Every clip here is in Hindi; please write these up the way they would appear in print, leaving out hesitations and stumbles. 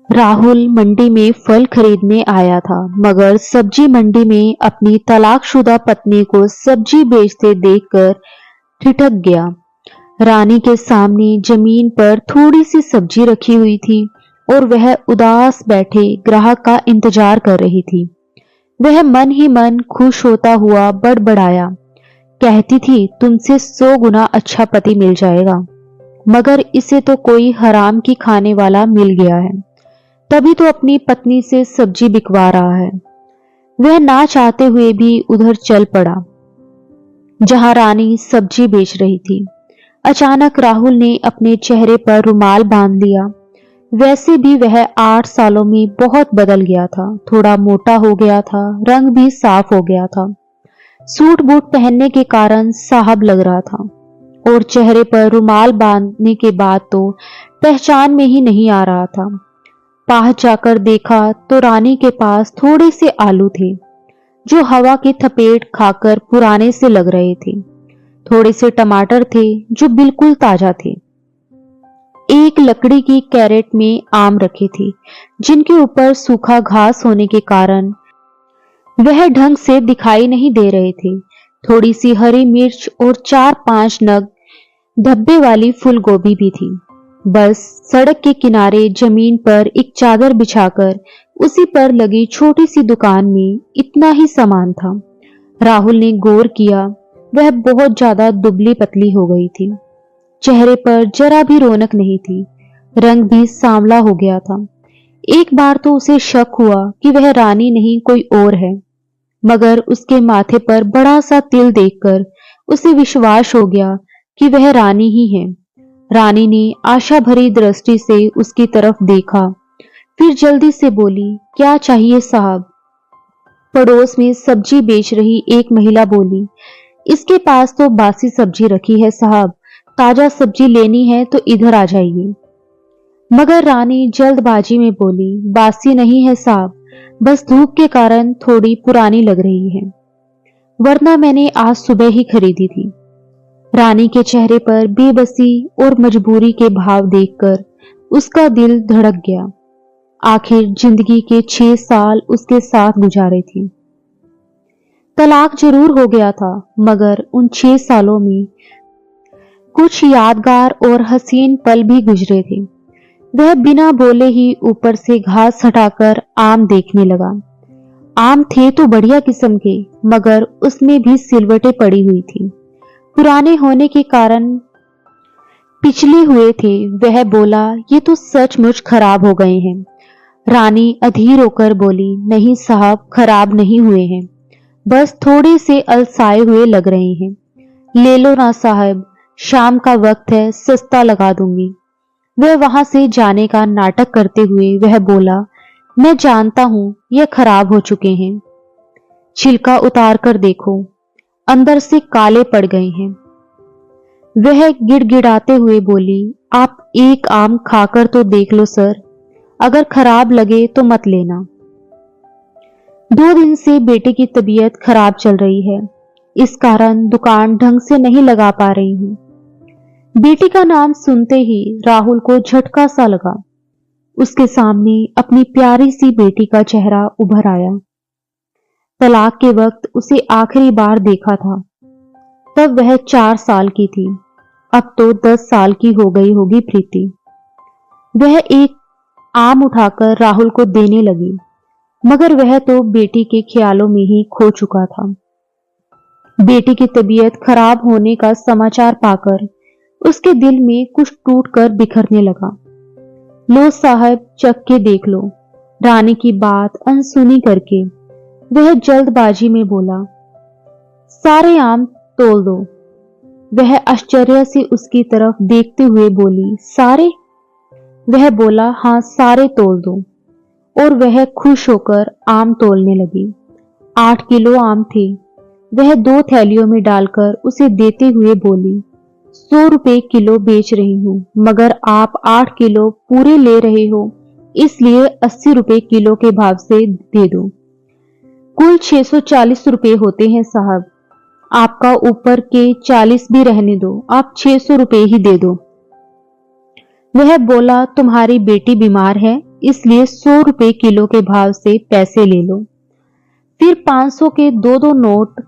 राहुल मंडी में फल खरीदने आया था, मगर सब्जी मंडी में अपनी तलाकशुदा पत्नी को सब्जी बेचते देखकर ठिठक गया। रानी के सामने जमीन पर थोड़ी सी सब्जी रखी हुई थी और वह उदास बैठे ग्राहक का इंतजार कर रही थी। वह मन ही मन खुश होता हुआ बड़बड़ाया, कहती थी तुमसे 100 गुना अच्छा पति मिल जाएगा, मगर इसे तो कोई हराम की खाने वाला मिल गया है, तभी तो अपनी पत्नी से सब्जी बिकवा रहा है। वह ना चाहते हुए भी उधर चल पड़ा जहां रानी सब्जी बेच रही थी। अचानक राहुल ने अपने चेहरे पर रुमाल बांध लिया। वैसे भी वह 8 सालों में बहुत बदल गया था। थोड़ा मोटा हो गया था, रंग भी साफ हो गया था। सूट बूट पहनने के कारण साहब लग रहा था और चेहरे पर रुमाल बांधने के बाद तो पहचान में ही नहीं आ रहा था। पास जाकर देखा तो रानी के पास थोड़े से आलू थे जो हवा की थपेट खाकर पुराने से लग रहे थे। थोड़े से टमाटर थे जो बिल्कुल ताजा थे। एक लकड़ी की कैरेट में आम रखे थे जिनके ऊपर सूखा घास होने के कारण वह ढंग से दिखाई नहीं दे रहे थे। थोड़ी सी हरी मिर्च और 4-5 नग धब्बे वाली फूल गोभी भी थी। बस सड़क के किनारे जमीन पर एक चादर बिछाकर उसी पर लगी छोटी सी दुकान में इतना ही सामान था। राहुल ने गौर किया, वह बहुत ज्यादा दुबली पतली हो गई थी। चेहरे पर जरा भी रौनक नहीं थी, रंग भी सांवला हो गया था। एक बार तो उसे शक हुआ कि वह रानी नहीं कोई और है, मगर उसके माथे पर बड़ा सा तिल देखकर उसे विश्वास हो गया कि वह रानी ही है। रानी ने आशा भरी दृष्टि से उसकी तरफ देखा, फिर जल्दी से बोली, क्या चाहिए साहब? पड़ोस में सब्जी बेच रही एक महिला बोली, इसके पास तो बासी सब्जी रखी है साहब, ताजा सब्जी लेनी है तो इधर आ जाइए। मगर रानी जल्दबाजी में बोली, बासी नहीं है साहब, बस धूप के कारण थोड़ी पुरानी लग रही है, वरना मैंने आज सुबह ही खरीदी थी। रानी के चेहरे पर बेबसी और मजबूरी के भाव देखकर उसका दिल धड़क गया। आखिर जिंदगी के 6 साल उसके साथ गुजारे थे। तलाक जरूर हो गया था, मगर उन 6 सालों में कुछ यादगार और हसीन पल भी गुजरे थे। वह बिना बोले ही ऊपर से घास हटाकर आम देखने लगा। आम थे तो बढ़िया किस्म के, मगर उसमें भी सिलवटें पड़ी हुई थी, पुराने होने के कारण पिछले हुए थे। वह बोला, ये तो सचमुच खराब हो गए हैं। रानी अधीर होकर बोली, नहीं साहब, खराब नहीं हुए हैं, बस थोड़े से अलसाए हुए लग रहे हैं। ले लो ना साहब, शाम का वक्त है, सस्ता लगा दूंगी। वह वहां से जाने का नाटक करते हुए वह बोला, मैं जानता हूं यह खराब हो चुके हैं, छिलका उतार कर देखो, अंदर से काले पड़ गए हैं। वह गिड़गिड़ाते हुए बोली, आप एक आम खाकर तो देख लो सर, अगर खराब लगे तो मत लेना। 2 दिन से बेटे की तबीयत खराब चल रही है, इस कारण दुकान ढंग से नहीं लगा पा रही हूं। बेटी का नाम सुनते ही राहुल को झटका सा लगा। उसके सामने अपनी प्यारी सी बेटी का चेहरा उभर आया। तलाक के वक्त उसे आखिरी बार देखा था, तब वह 4 साल की थी। अब तो 10 साल की हो गई होगी प्रीति। वह एक आम उठाकर राहुल को देने लगी, मगर वह तो बेटी के ख्यालों में ही खो चुका था। बेटी की तबीयत खराब होने का समाचार पाकर उसके दिल में कुछ टूटकर बिखरने लगा। लो साहब, चख के देख लो। रानी की बात अनसुनी करके वह जल्दबाजी में बोला, सारे आम तोल दो। वह आश्चर्य से उसकी तरफ देखते हुए बोली, सारे? वह बोला, हाँ सारे तोल दो। और वह खुश होकर आम तोलने लगी। 8 किलो आम थे। वह 2 थैलियों में डालकर उसे देते हुए बोली, 100 रुपए किलो बेच रही हूं, मगर आप 8 किलो पूरे ले रहे हो, इसलिए 80 रुपए किलो के भाव से दे दो। कुल 640 रुपए होते हैं साहब, आपका ऊपर के 40 भी रहने दो, आप 600 रुपए ही दे दो। वह बोला, तुम्हारी बेटी बीमार है? इसलिए 100 रुपए किलो के भाव से पैसे ले लो। फिर 500 के दो दो नोट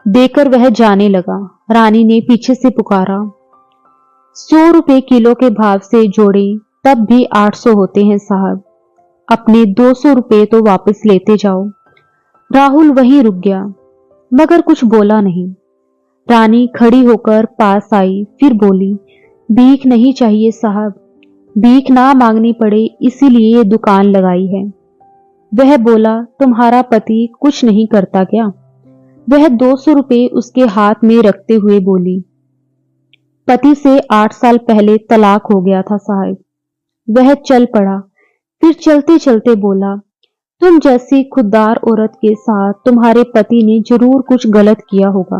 देकर वह जाने लगा। रानी ने पीछे से पुकारा, 100 रुपए किलो के भाव से जोड़े तब भी 800 होते हैं साहब, अपने 200 रुपए तो वापस लेते जाओ। राहुल वहीं रुक गया मगर कुछ बोला नहीं। रानी खड़ी होकर पास आई, फिर बोली, भीख नहीं चाहिए साहब, भीख ना मांगनी पड़े इसीलिए ये दुकान लगाई है। वह बोला, तुम्हारा पति कुछ नहीं करता क्या? वह 200 रुपए उसके हाथ में रखते हुए बोली, पति से 8 साल पहले तलाक हो गया था साहब। वह चल पड़ा, फिर चलते चलते बोला, तुम जैसी खुददार औरत के साथ तुम्हारे पति ने जरूर कुछ गलत किया होगा,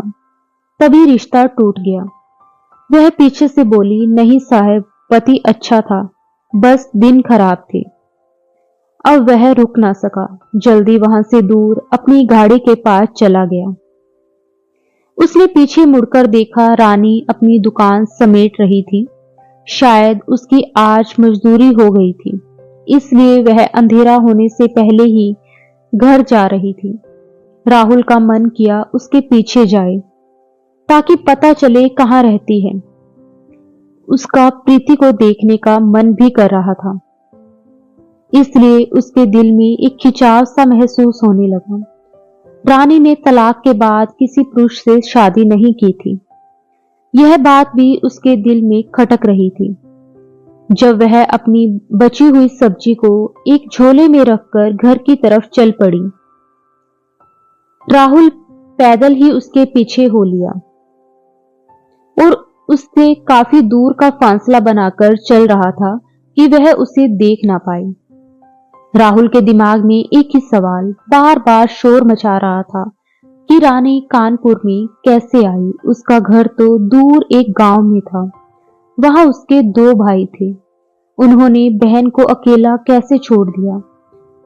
तभी रिश्ता टूट गया। वह पीछे से बोली, नहीं साहब, पति अच्छा था, बस दिन खराब थे। अब वह रुक ना सका, जल्दी वहां से दूर अपनी गाड़ी के पास चला गया। उसने पीछे मुड़कर देखा, रानी अपनी दुकान समेट रही थी। शायद उसकी आज मजदूरी हो गई थी, इसलिए वह अंधेरा होने से पहले ही घर जा रही थी। राहुल का मन किया उसके पीछे जाए ताकि पता चले कहाँ रहती है। उसका प्रीति को देखने का मन भी कर रहा था, इसलिए उसके दिल में एक खिंचाव सा महसूस होने लगा। रानी ने तलाक के बाद किसी पुरुष से शादी नहीं की थी, यह बात भी उसके दिल में खटक रही थी। जब वह अपनी बची हुई सब्जी को एक झोले में रखकर घर की तरफ चल पड़ी, राहुल पैदल ही उसके पीछे हो लिया और उससे काफी दूर का फासला बनाकर चल रहा था कि वह उसे देख ना पाए। राहुल के दिमाग में एक ही सवाल बार बार शोर मचा रहा था कि रानी कानपुर में कैसे आई। उसका घर तो दूर एक गांव में था, वहां उसके 2 भाई थे, उन्होंने बहन को अकेला कैसे छोड़ दिया।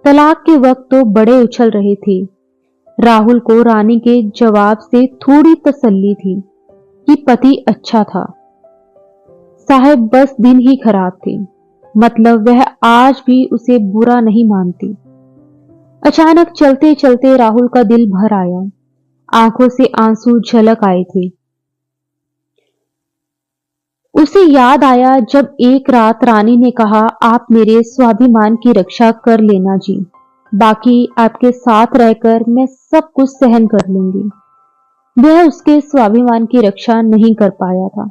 तलाक के वक्त तो बड़े उछल रहे थे। राहुल को रानी के जवाब से थोड़ी तसल्ली थी कि पति अच्छा था, साहब बस दिन ही खराब थे, मतलब वह आज भी उसे बुरा नहीं मानती। अचानक चलते चलते राहुल का दिल भर आया, आंखों से आंसू झलक आए थे। उसे याद आया जब एक रात रानी ने कहा, आप मेरे स्वाभिमान की रक्षा कर लेना जी, बाकी आपके साथ रहकर मैं सब कुछ सहन कर लूंगी। वह उसके स्वाभिमान की रक्षा नहीं कर पाया था।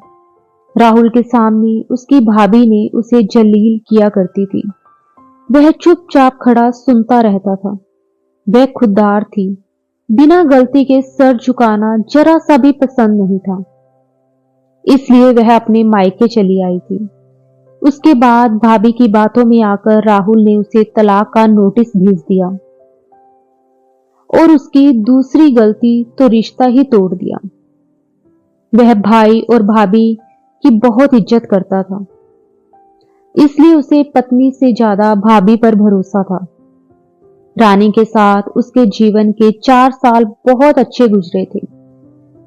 राहुल के सामने उसकी भाभी ने उसे जलील किया करती थी, वह चुपचाप खड़ा सुनता रहता था। वह खुददार थी, बिना गलती के सर झुकाना जरा सा भी पसंद नहीं था, इसलिए वह अपने मायके चली आई थी। उसके बाद भाभी की बातों में आकर राहुल ने उसे तलाक का नोटिस भेज दिया और उसकी दूसरी गलती तो रिश्ता ही तोड़ दिया। वह भाई और भाभी की बहुत इज्जत करता था, इसलिए उसे पत्नी से ज्यादा भाभी पर भरोसा था। रानी के साथ उसके जीवन के 4 साल बहुत अच्छे गुजरे थे,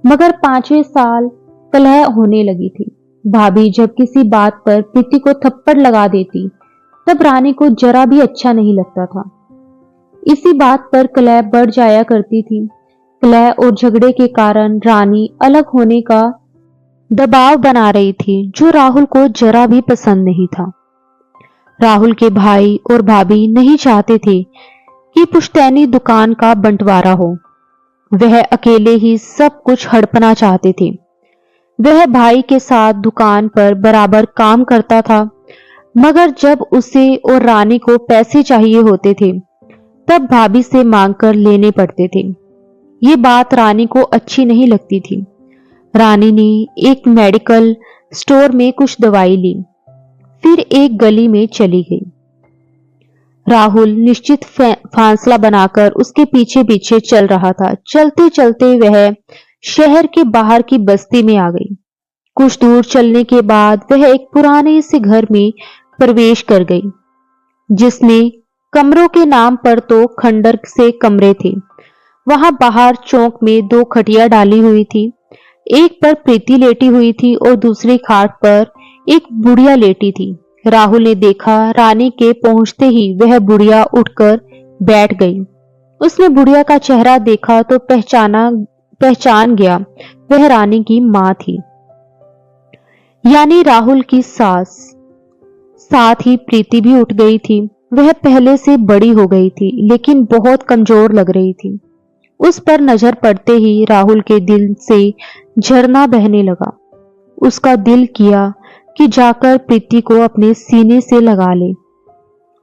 मगर 5वें साल कलह होने लगी थी। भाभी जब किसी बात पर प्रीति को थप्पड़ लगा देती, तब रानी को जरा भी अच्छा नहीं लगता था। इसी बात पर कलह बढ़ जाया करती थी। कलह और झगड़े के कारण रानी अलग होने का दबाव बना रही थी, जो राहुल को जरा भी पसंद नहीं था। राहुल के भाई और भाभी नहीं चाहते थे कि पुश्तैनी दुकान का बंटवारा हो, वह अकेले ही सब कुछ हड़पना चाहते थे। वह भाई के साथ दुकान पर बराबर काम करता था, मगर जब उसे और रानी को पैसे चाहिए होते थे तब भाभी से मांगकर लेने पड़ते थे। ये बात रानी को अच्छी नहीं लगती थी। रानी ने एक मेडिकल स्टोर में कुछ दवाई ली, फिर एक गली में चली गई। राहुल निश्चित फासला बनाकर उसके पीछे पीछे चल रहा था। चलते चलते वह शहर के बाहर की बस्ती में आ गई। कुछ दूर चलने के बाद वह एक पुराने से घर में प्रवेश कर गई, जिसमें कमरों के नाम पर तो खंडर से कमरे थे। वहां बाहर चौक में 2 खटिया डाली हुई थी, एक पर प्रीति लेटी हुई थी और दूसरी खाट पर एक बुढ़िया लेटी थी। राहुल ने देखा रानी के पहुंचते ही वह बुढ़िया उठकर बैठ गई। उसने बुढ़िया का चेहरा देखा तो पहचान गया, वह रानी की मां थी, यानी राहुल की सास। साथ ही प्रीति भी उठ गई थी। वह पहले से बड़ी हो गई थी लेकिन बहुत कमजोर लग रही थी। उस पर नजर पड़ते ही राहुल के दिल से झरना बहने लगा। उसका दिल किया कि जाकर प्रीति को अपने सीने से लगा ले।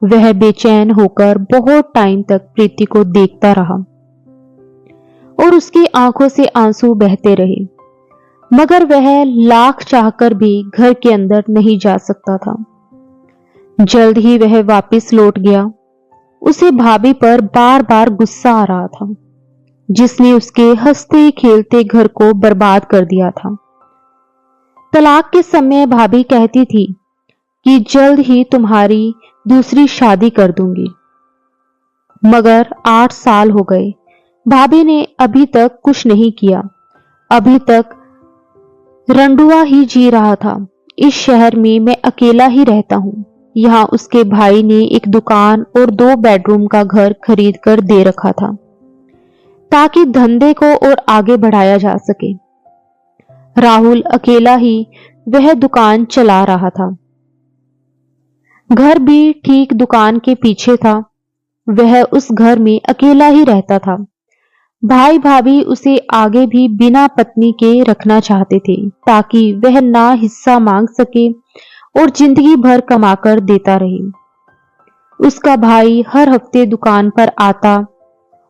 वह बेचैन होकर बहुत टाइम तक प्रीति को देखता रहा और उसकी आंखों से आंसू बहते रहे, मगर वह लाख चाहकर भी घर के अंदर नहीं जा सकता था। जल्द ही वह वापस लौट गया। उसे भाभी पर बार बार गुस्सा आ रहा था, जिसने उसके हंसते खेलते घर को बर्बाद कर दिया था। तलाक के समय भाभी कहती थी कि जल्द ही तुम्हारी दूसरी शादी कर दूंगी, मगर 8 साल हो गए, भाभी ने अभी तक कुछ नहीं किया। अभी तक रंडुआ ही जी रहा था। इस शहर में मैं अकेला ही रहता हूँ। यहाँ उसके भाई ने एक दुकान और 2 बेडरूम का घर खरीद कर दे रखा था ताकि धंधे को और आगे बढ़ाया जा सके। राहुल अकेला ही वह दुकान चला रहा था। घर भी ठीक दुकान के पीछे था। वह उस घर में अकेला ही रहता था। भाई भाभी उसे आगे भी बिना पत्नी के रखना चाहते थे ताकि वह ना हिस्सा मांग सके और जिंदगी भर कमाकर देता रहे। उसका भाई हर हफ्ते दुकान पर आता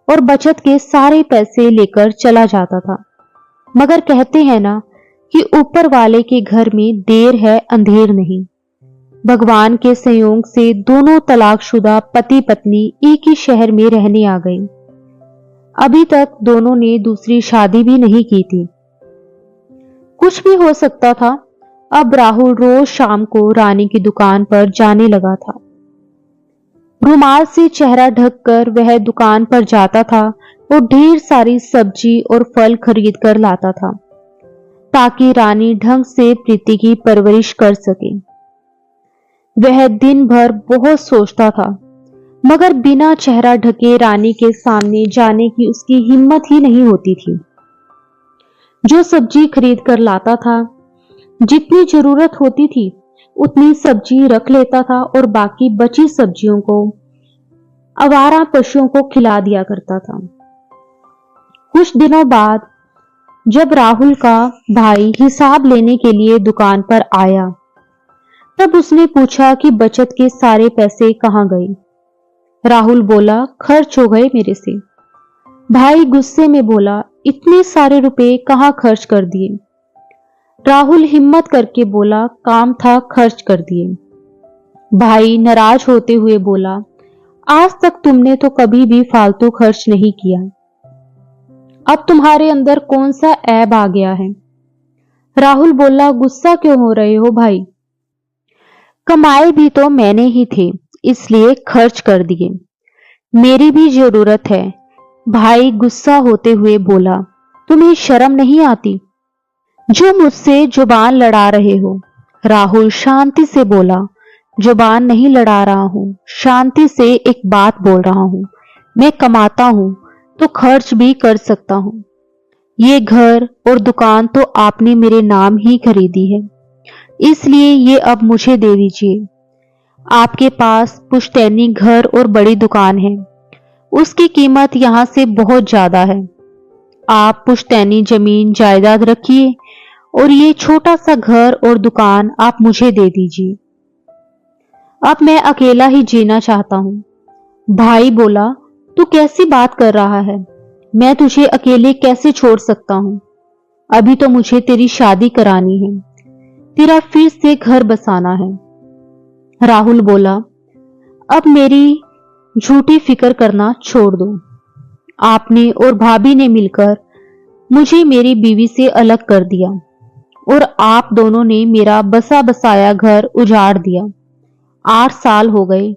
और बचत के सारे पैसे लेकर चला जाता था, मगर कहते हैं ना कि ऊपर वाले के घर में देर है अंधेर नहीं। भगवान के संयोग से दोनों तलाकशुदा पति पत्नी एक ही शहर में रहने आ गए। अभी तक दोनों ने दूसरी शादी भी नहीं की थी। कुछ भी हो सकता था। अब राहुल रोज शाम को रानी की दुकान पर जाने लगा था। रुमाल से चेहरा ढककर वह दुकान पर जाता था और ढेर सारी सब्जी और फल खरीद कर लाता था ताकि रानी ढंग से प्रीति की परवरिश कर सके। वह दिन भर बहुत सोचता था, मगर बिना चेहरा ढके रानी के सामने जाने की उसकी हिम्मत ही नहीं होती थी। जो सब्जी खरीद कर लाता था, जितनी जरूरत होती थी उतनी सब्जी रख लेता था और बाकी बची सब्जियों को आवारा पशुओं को खिला दिया करता था। कुछ दिनों बाद जब राहुल का भाई हिसाब लेने के लिए दुकान पर आया, तब उसने पूछा कि बचत के सारे पैसे कहां गए। राहुल बोला, खर्च हो गए मेरे से। भाई गुस्से में बोला, इतने सारे रुपए कहां खर्च कर दिए। राहुल हिम्मत करके बोला, काम था खर्च कर दिए। भाई नाराज होते हुए बोला, आज तक तुमने तो कभी भी फालतू खर्च नहीं किया। अब तुम्हारे अंदर कौन सा ऐब आ गया है। राहुल बोला, गुस्सा क्यों हो रहे हो भाई, कमाए भी तो मैंने ही थे, इसलिए खर्च कर दिए, मेरी भी जरूरत है। भाई गुस्सा होते हुए बोला, तुम्हें शर्म नहीं आती जो मुझसे जुबान लड़ा रहे हो। राहुल शांति से बोला, जुबान नहीं लड़ा रहा हूं, शांति से एक बात बोल रहा हूं। मैं कमाता हूं तो खर्च भी कर सकता हूं। ये घर और दुकान तो आपने मेरे नाम ही खरीदी है, इसलिए ये अब मुझे दे दीजिए। आपके पास पुश्तैनी घर और बड़ी दुकान है, उसकी कीमत यहां से बहुत ज्यादा है। आप पुश्तैनी जमीन जायदाद रखिए और ये छोटा सा घर और दुकान आप मुझे दे दीजिए। अब मैं अकेला ही जीना चाहता हूं। भाई बोला, तू कैसी बात कर रहा है, मैं तुझे अकेले कैसे छोड़ सकता हूं। अभी तो मुझे तेरी शादी करानी है, तेरा फिर से घर बसाना है। राहुल बोला, अब मेरी झूठी फिक्र करना छोड़ दो। आपने और भाभी ने मिलकर मुझे मेरी बीवी से अलग कर दिया और आप दोनों ने मेरा बसा बसाया घर उजाड़ दिया। 8 साल हो गए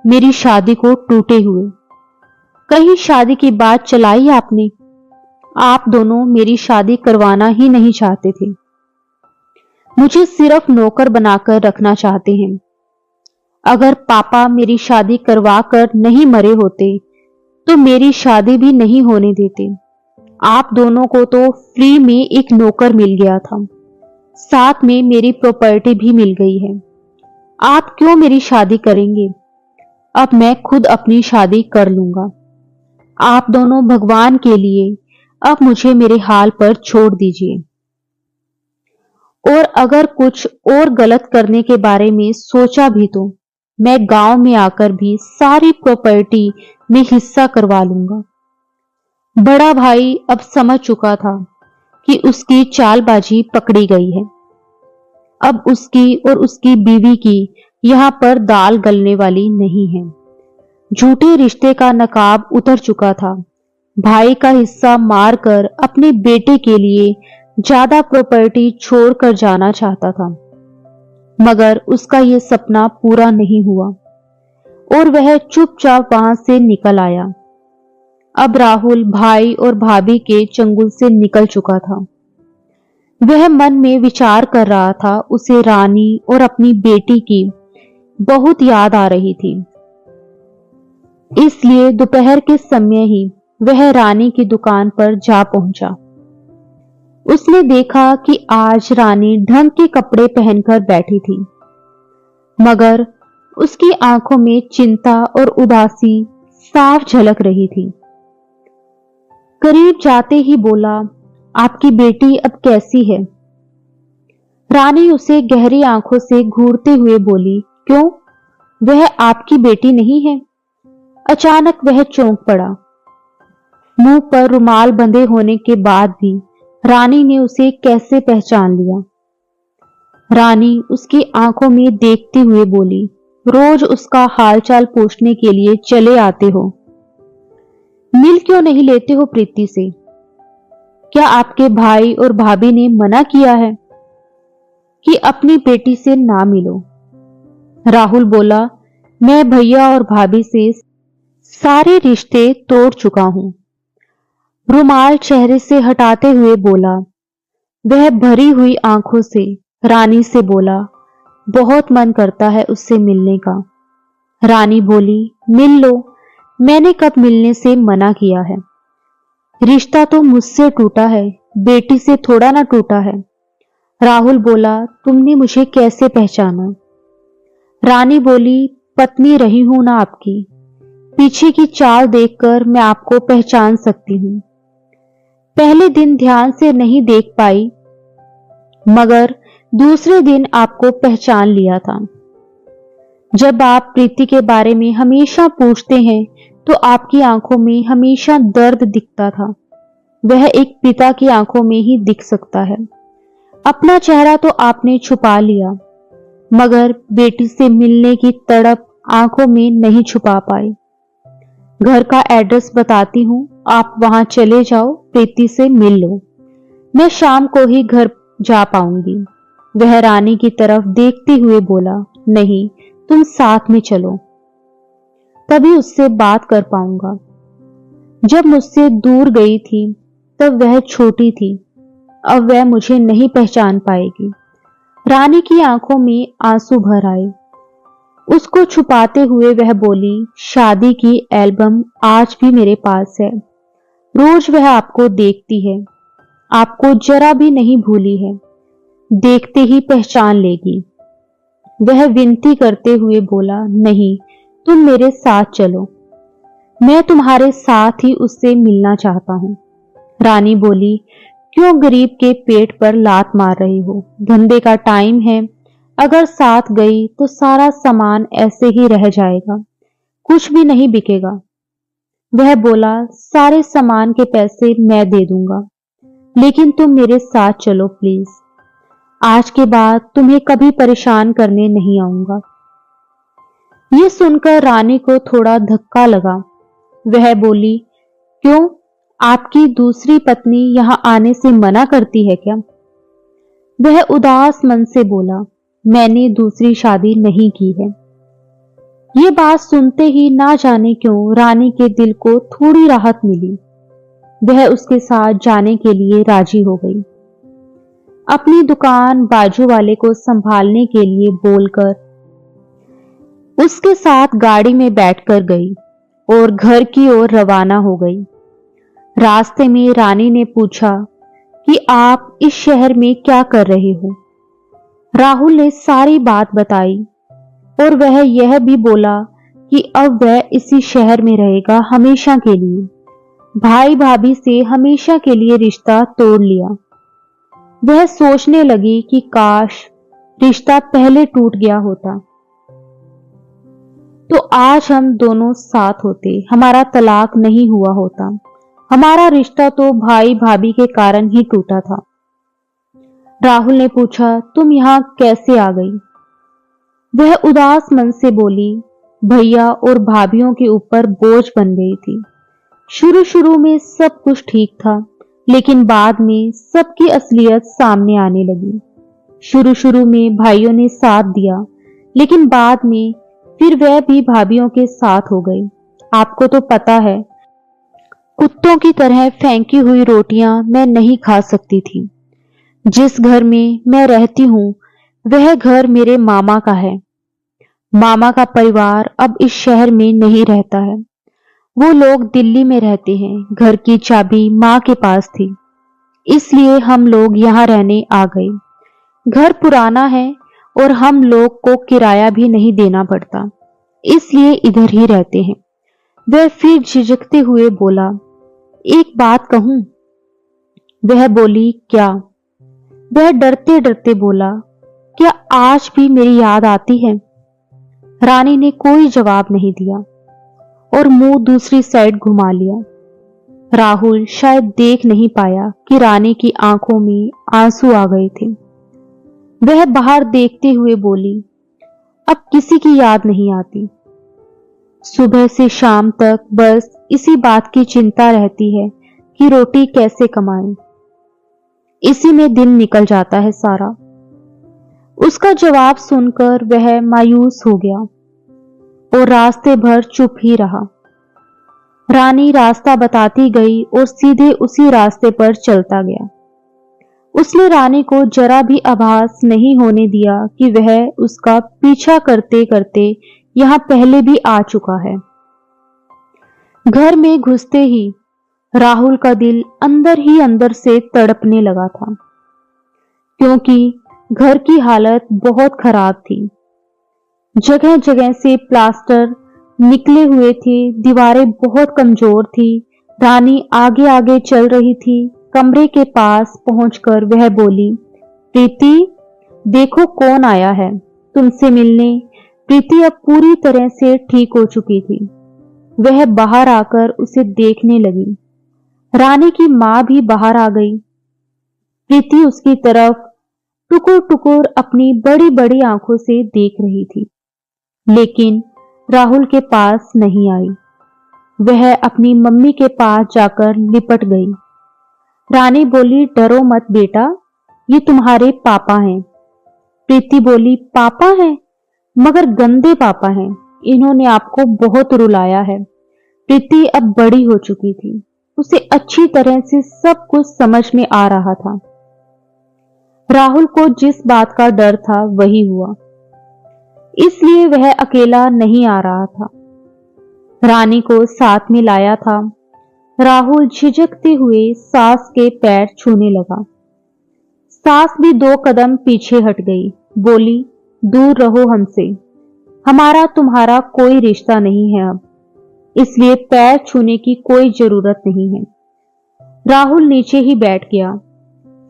मेरी शादी को टूटे हुए। कहीं शादी की बात चलाई आपने? आप दोनों मेरी शादी करवाना ही नहीं चाहते थे, मुझे सिर्फ नौकर बनाकर रखना चाहते हैं। अगर पापा मेरी शादी करवा कर नहीं मरे होते तो मेरी शादी भी नहीं होने देते। आप दोनों को तो फ्री में एक नौकर मिल गया था, साथ में मेरी प्रॉपर्टी भी मिल गई है। आप क्यों मेरी शादी करेंगे? अब मैं खुद अपनी शादी कर लूंगा। आप दोनों भगवान के लिए अब मुझे मेरे हाल पर छोड़ दीजिए। और अगर कुछ और गलत करने के बारे में सोचा भी तो मैं गांव में आकर भी सारी प्रॉपर्टी में हिस्सा करवा लूंगा। बड़ा भाई अब समझ चुका था कि उसकी चालबाजी पकड़ी गई है। अब उसकी और उसकी बीवी की यहां पर दाल गलने वाली नहीं है। झूठे रिश्ते का नकाब उतर चुका था। भाई का हिस्सा मारकर अपने बेटे के लिए ज्यादा प्रॉपर्टी छोड़कर जाना चाहता था, मगर उसका यह सपना पूरा नहीं हुआ और वह चुपचाप वहां से निकल आया। अब राहुल भाई और भाभी के चंगुल से निकल चुका था। वह मन में विचार कर रहा था, उसे रानी और अपनी बेटी की बहुत याद आ रही थी। इसलिए दोपहर के समय ही वह रानी की दुकान पर जा पहुंचा। उसने देखा कि आज रानी ढंग के कपड़े पहनकर बैठी थी, मगर उसकी आंखों में चिंता और उदासी साफ झलक रही थी। करीब जाते ही बोला, आपकी बेटी अब कैसी है? रानी उसे गहरी आंखों से घूरते हुए बोली, क्यों, वह आपकी बेटी नहीं है? अचानक वह चौंक पड़ा। मुंह पर रुमाल बंधे होने के बाद भी रानी ने उसे कैसे पहचान लिया? रानी उसकी आंखों में देखते हुए बोली, रोज उसका हालचाल पूछने के लिए चले आते हो, मिल क्यों नहीं लेते हो प्रीति से? क्या आपके भाई और भाभी ने मना किया है कि अपनी बेटी से ना मिलो? राहुल बोला, मैं भैया और भाभी से सारे रिश्ते तोड़ चुका हूं। रुमाल चेहरे से हटाते हुए बोला। वह भरी हुई आंखों से रानी से बोला, बहुत मन करता है उससे मिलने का। रानी बोली, मिल लो, मैंने कब मिलने से मना किया है? रिश्ता तो मुझसे टूटा है, बेटी से थोड़ा ना टूटा है। राहुल बोला, तुमने मुझे कैसे पहचाना? रानी बोली, पत्नी रही हूं ना आपकी, पीछे की चाल देखकर मैं आपको पहचान सकती हूं। पहले दिन ध्यान से नहीं देख पाई, मगर दूसरे दिन आपको पहचान लिया था। जब आप प्रीति के बारे में हमेशा पूछते हैं तो आपकी आंखों में हमेशा दर्द दिखता था। वह एक पिता की आंखों में ही दिख सकता है। अपना चेहरा तो आपने छुपा लिया, मगर बेटी से मिलने की तड़प आंखों में नहीं छुपा पाए। घर का एड्रेस बताती हूं, आप वहां चले जाओ, प्रीति से मिल लो। मैं शाम को ही घर जा पाऊंगी। वह रानी की तरफ देखते हुए बोला, नहीं, तुम साथ में चलो, तभी उससे बात कर पाऊंगा। जब मुझसे दूर गई थी तब वह छोटी थी, अब वह मुझे नहीं पहचान पाएगी। रानी की आंखों में आंसू भर आए। उसको छुपाते हुए वह बोली, शादी की एल्बम आज भी मेरे पास है। रोज वह आपको देखती है, आपको जरा भी नहीं भूली है, देखते ही पहचान लेगी। वह विनती करते हुए बोला, नहीं, तुम मेरे साथ चलो, मैं तुम्हारे साथ ही उससे मिलना चाहता हूं। रानी बोली, क्यों गरीब के पेट पर लात मार रही हो? धंधे का टाइम है, अगर साथ गई तो सारा सामान ऐसे ही रह जाएगा, कुछ भी नहीं बिकेगा। वह बोला, सारे सामान के पैसे मैं दे दूंगा, लेकिन तुम मेरे साथ चलो प्लीज। आज के बाद तुम्हें कभी परेशान करने नहीं आऊंगा। ये सुनकर रानी को थोड़ा धक्का लगा। वह बोली, क्यों, आपकी दूसरी पत्नी यहां आने से मना करती है क्या? वह उदास मन से बोला, मैंने दूसरी शादी नहीं की है। ये बात सुनते ही ना जाने क्यों रानी के दिल को थोड़ी राहत मिली। वह उसके साथ जाने के लिए राजी हो गई। अपनी दुकान बाजू वाले को संभालने के लिए बोलकर उसके साथ गाड़ी में बैठकर गई और घर की ओर रवाना हो गई। रास्ते में रानी ने पूछा कि आप इस शहर में क्या कर रहे हो। राहुल ने सारी बात बताई और वह यह भी बोला कि अब वह इसी शहर में रहेगा हमेशा के लिए। भाई भाभी से हमेशा के लिए रिश्ता तोड़ लिया। वह सोचने लगी कि काश रिश्ता पहले टूट गया होता तो आज हम दोनों साथ होते, हमारा तलाक नहीं हुआ होता। हमारा रिश्ता तो भाई भाभी के कारण ही टूटा था। राहुल ने पूछा, तुम यहां कैसे आ गई? वह उदास मन से बोली, भैया और भाभीियों के ऊपर बोझ बन गई थी। शुरू शुरू में सब कुछ ठीक था, लेकिन बाद में सबकी असलियत सामने आने लगी। शुरू शुरू में भाइयों ने साथ दिया, लेकिन बाद में फिर वह भी भाभीियों के साथ हो गई। आपको तो पता है, कुत्तों की तरह फेंकी हुई रोटियां मैं नहीं खा सकती थी। जिस घर में मैं रहती हूं, वह घर मेरे मामा का है। मामा का परिवार अब इस शहर में नहीं रहता है। वो लोग दिल्ली में रहते हैं। घर की चाबी माँ के पास थी, इसलिए हम लोग यहाँ रहने आ गए। घर पुराना है और हम लोग को किराया भी नहीं देना पड़ता, इसलिए इधर ही रहते हैं। वह फिर झिझकते हुए बोला, एक बात कहूं? वह बोली, क्या? वह डरते डरते बोला, क्या आज भी मेरी याद आती है? रानी ने कोई जवाब नहीं दिया और मुंह दूसरी साइड घुमा लिया। राहुल शायद देख नहीं पाया कि रानी की आंखों में आंसू आ गए थे। वह बाहर देखते हुए बोली, अब किसी की याद नहीं आती। सुबह से शाम तक बस इसी बात की चिंता रहती है कि रोटी कैसे कमाएं। इसी में दिन निकल जाता है सारा। उसका जवाब सुनकर वह मायूस हो गया और रास्ते भर चुप ही रहा। रानी रास्ता बताती गई और सीधे उसी रास्ते पर चलता गया। उसने रानी को जरा भी आभास नहीं होने दिया कि वह उसका पीछा करते करते यहां पहले भी आ चुका है। घर में घुसते ही राहुल का दिल अंदर ही अंदर से तड़पने लगा था, क्योंकि घर की हालत बहुत खराब थी। जगह जगह से प्लास्टर निकले हुए थे, दीवारें बहुत कमजोर थी। रानी आगे आगे चल रही थी। कमरे के पास पहुंचकर वह बोली, प्रीति, देखो कौन आया है तुमसे मिलने। प्रीति अब पूरी तरह से ठीक हो चुकी थी। वह बाहर आकर उसे देखने लगी। रानी की मां भी बाहर आ गई। प्रीति उसकी तरफ टुकुर टुकुर अपनी बड़ी बड़ी आंखों से देख रही थी, लेकिन राहुल के पास नहीं आई। वह अपनी मम्मी के पास जाकर लिपट गई। रानी बोली, डरो मत बेटा, ये तुम्हारे पापा हैं। प्रीति बोली, पापा हैं? मगर गंदे पापा हैं। इन्होंने आपको बहुत रुलाया है। प्रीति अब बड़ी हो चुकी थी। उसे अच्छी तरह से सब कुछ समझ में आ रहा था। राहुल को जिस बात का डर था वही हुआ, इसलिए वह अकेला नहीं आ रहा था। रानी को साथ में लाया था। राहुल झिझकते हुए सास के पैर छूने लगा। सास भी 2 कदम पीछे हट गई। बोली, दूर रहो हमसे, हमारा तुम्हारा कोई रिश्ता नहीं है अब, इसलिए पैर छूने की कोई जरूरत नहीं है। राहुल नीचे ही बैठ गया,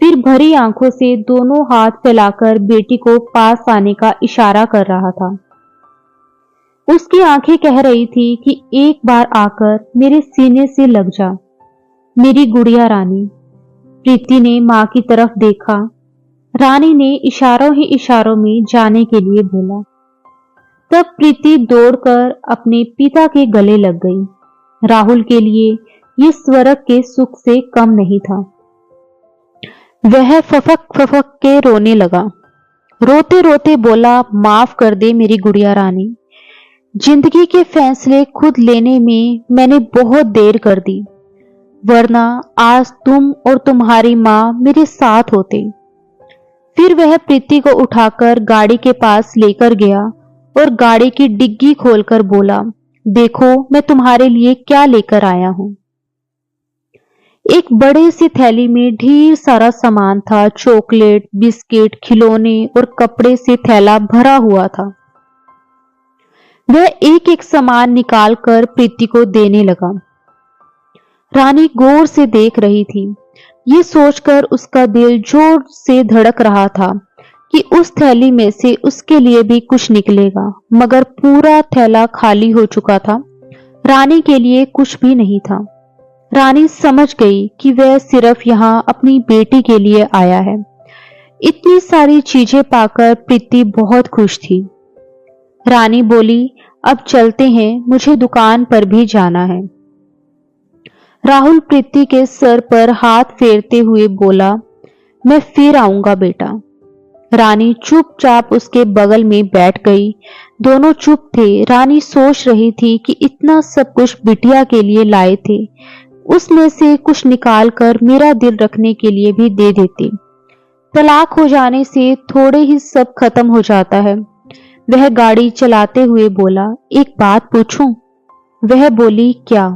फिर भरी आंखों से दोनों हाथ फैलाकर बेटी को पास आने का इशारा कर रहा था। उसकी आंखें कह रही थी कि एक बार आकर मेरे सीने से लग जा, मेरी गुड़िया रानी। प्रीति ने मां की तरफ देखा। रानी ने इशारों ही इशारों में जाने के लिए बोला। तब प्रीति दौड़कर अपने पिता के गले लग गई। राहुल के लिए ये स्वर्ग के सुख से कम नहीं था। वह फफक फफक के रोने लगा। रोते रोते बोला, माफ कर दे मेरी गुड़िया रानी, जिंदगी के फैसले खुद लेने में मैंने बहुत देर कर दी, वरना आज तुम और तुम्हारी मां मेरे साथ होते। फिर वह प्रीति को उठाकर गाड़ी के पास लेकर गया और गाड़ी की डिग्गी खोलकर बोला, देखो मैं तुम्हारे लिए क्या लेकर आया हूं। एक बड़े सी थैली में ढेर सारा सामान था। चॉकलेट, बिस्किट, खिलौने और कपड़े से थैला भरा हुआ था। वह एक एक सामान निकालकर प्रीति को देने लगा। रानी गौर से देख रही थी। ये सोचकर उसका दिल जोर से धड़क रहा था कि उस थैली में से उसके लिए भी कुछ निकलेगा, मगर पूरा थैला खाली हो चुका था। रानी के लिए कुछ भी नहीं था। रानी समझ गई कि वह सिर्फ यहाँ अपनी बेटी के लिए आया है। इतनी सारी चीजें पाकर प्रीति बहुत खुश थी। रानी बोली, अब चलते हैं, मुझे दुकान पर भी जाना है। राहुल प्रीति के सर पर हाथ फेरते हुए बोला, मैं फिर आऊंगा बेटा। रानी चुपचाप उसके बगल में बैठ गई। दोनों चुप थे। रानी सोच रही थी कि इतना सब कुछ बिटिया के लिए लाए थे, उसमें से कुछ निकालकर मेरा दिल रखने के लिए भी दे देती। तलाक हो जाने से थोड़े ही सब खत्म हो जाता है। वह गाड़ी चलाते हुए बोला, एक बात पूछूं? वह बोली, क्या?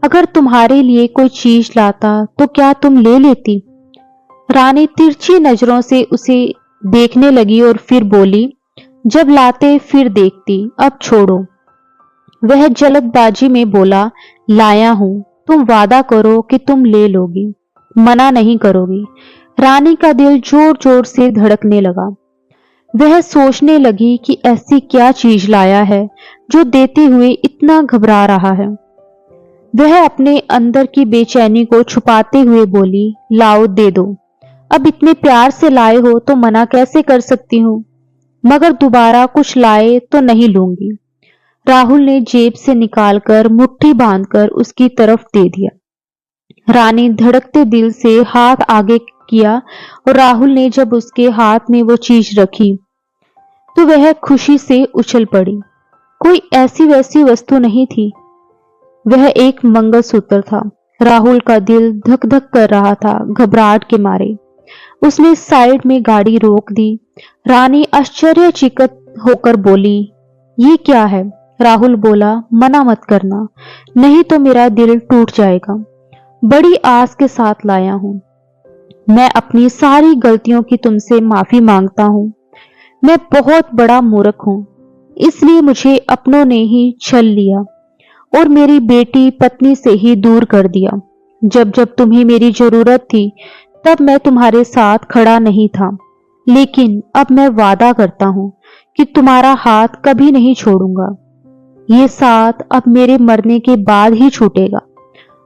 अगर तुम्हारे लिए कोई चीज लाता तो क्या तुम ले लेती? रानी तिरछी नजरों से उसे देखने लगी और फिर बोली, जब लाते फिर देखती, अब छोड़ो। वह जल्दबाजी में बोला, लाया हूं, तुम वादा करो कि तुम ले लोगी, मना नहीं करोगी। रानी का दिल जोर जोर से धड़कने लगा। वह सोचने लगी कि ऐसी क्या चीज लाया है जो देते हुए इतना घबरा रहा है। वह अपने अंदर की बेचैनी को छुपाते हुए बोली, लाओ दे दो। अब इतने प्यार से लाए हो तो मना कैसे कर सकती हूँ, मगर दोबारा कुछ लाए तो नहीं लूंगी। राहुल ने जेब से निकालकर मुट्ठी बांधकर उसकी तरफ दे दिया। रानी धड़कते दिल से हाथ आगे किया और राहुल ने जब उसके हाथ में वो चीज रखी तो वह खुशी से उछल पड़ी। कोई ऐसी वैसी वस्तु नहीं थी, वह एक मंगलसूत्र था। राहुल का दिल धक धक कर रहा था घबराहट के मारे। उसने साइड में गाड़ी रोक दी। रानी आश्चर्यचकित होकर बोली, ये क्या है? राहुल बोला, मना मत करना, नहीं तो मेरा दिल टूट जाएगा। बड़ी आस के साथ लाया हूं। मैं अपनी सारी गलतियों की तुमसे माफी मांगता हूं। मैं बहुत बड़ा मूर्ख हूं, इसलिए मुझे अपनों ने ही छल लिया और मेरी बेटी पत्नी से ही दूर कर दिया। जब जब तुम्हें मेरी जरूरत थी तब मैं तुम्हारे साथ खड़ा नहीं था, लेकिन अब मैं वादा करता हूं कि तुम्हारा हाथ कभी नहीं छोड़ूंगा। ये साथ अब मेरे मरने के बाद ही छूटेगा।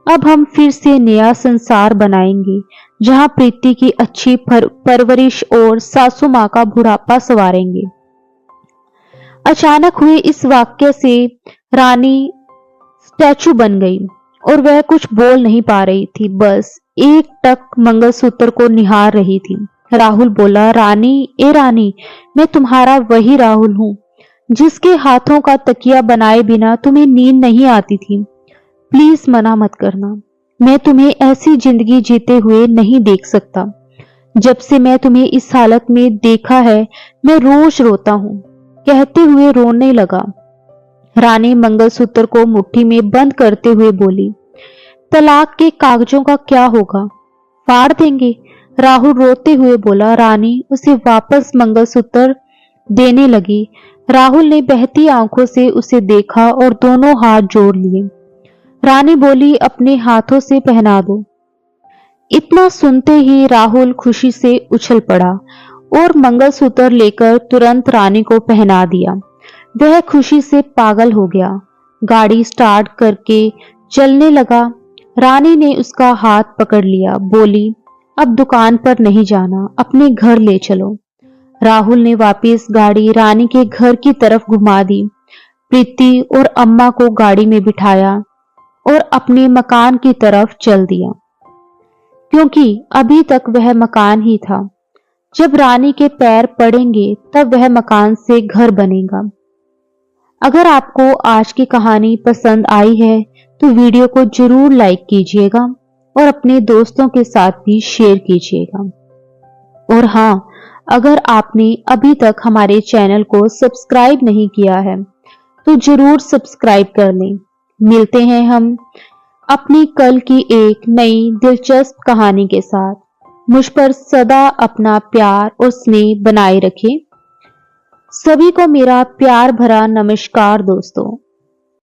अब हम फिर से नया संसार बनाएंगे, जहां प्रीति की अच्छी परवरिश और सासू मां का बुढ़ापा संवारेंगे। अचानक हुए इस वाक्य से रानी स्टैचू बन गई और वह कुछ बोल नहीं पा रही थी, बस एक टक मंगलसूत्र को निहार रही थी। राहुल बोला, रानी, ए रानी, मैं तुम्हारा वही राहुल हूं जिसके हाथों का तकिया बनाए बिना तुम्हें नींद नहीं आती थी। प्लीज मना मत करना, मैं तुम्हें ऐसी जिंदगी जीते हुए नहीं देख सकता। जब से मैं तुम्हें इस हालत में देखा है मैं रोज रोता हूं। कहते हुए रोने लगा। रानी मंगलसूत्र को मुट्ठी में बंद करते हुए बोली, तलाक के कागजों का क्या होगा? फाड़ देंगे। राहुल रोते हुए बोला। रानी उसे वापस मंगलसूत्र देने लगी। राहुल ने बहती आंखों से उसे देखा और दोनों हाथ जोड़ लिए। रानी बोली, अपने हाथों से पहना दो। इतना सुनते ही राहुल खुशी से उछल पड़ा और मंगलसूत्र लेकर तुरंत रानी को पहना दिया। वह खुशी से पागल हो गया। गाड़ी स्टार्ट करके चलने लगा। रानी ने उसका हाथ पकड़ लिया, बोली, अब दुकान पर नहीं जाना, अपने घर ले चलो। राहुल ने वापस गाड़ी रानी के घर की तरफ घुमा दी। प्रीति और अम्मा को गाड़ी में बिठाया और अपने मकान की तरफ चल दिया, क्योंकि अभी तक वह मकान ही था। जब रानी के पैर पड़ेंगे तब वह मकान से घर बनेगा। अगर आपको आज की कहानी पसंद आई है तो वीडियो को जरूर लाइक कीजिएगा और अपने दोस्तों के साथ भी शेयर कीजिएगा। और हाँ, अगर आपने अभी तक हमारे चैनल को सब्सक्राइब नहीं किया है तो जरूर सब्सक्राइब कर लें। मिलते हैं हम अपनी कल की एक नई दिलचस्प कहानी के साथ। मुझ पर सदा अपना प्यार और स्नेह बनाए रखें। सभी को मेरा प्यार भरा नमस्कार दोस्तों।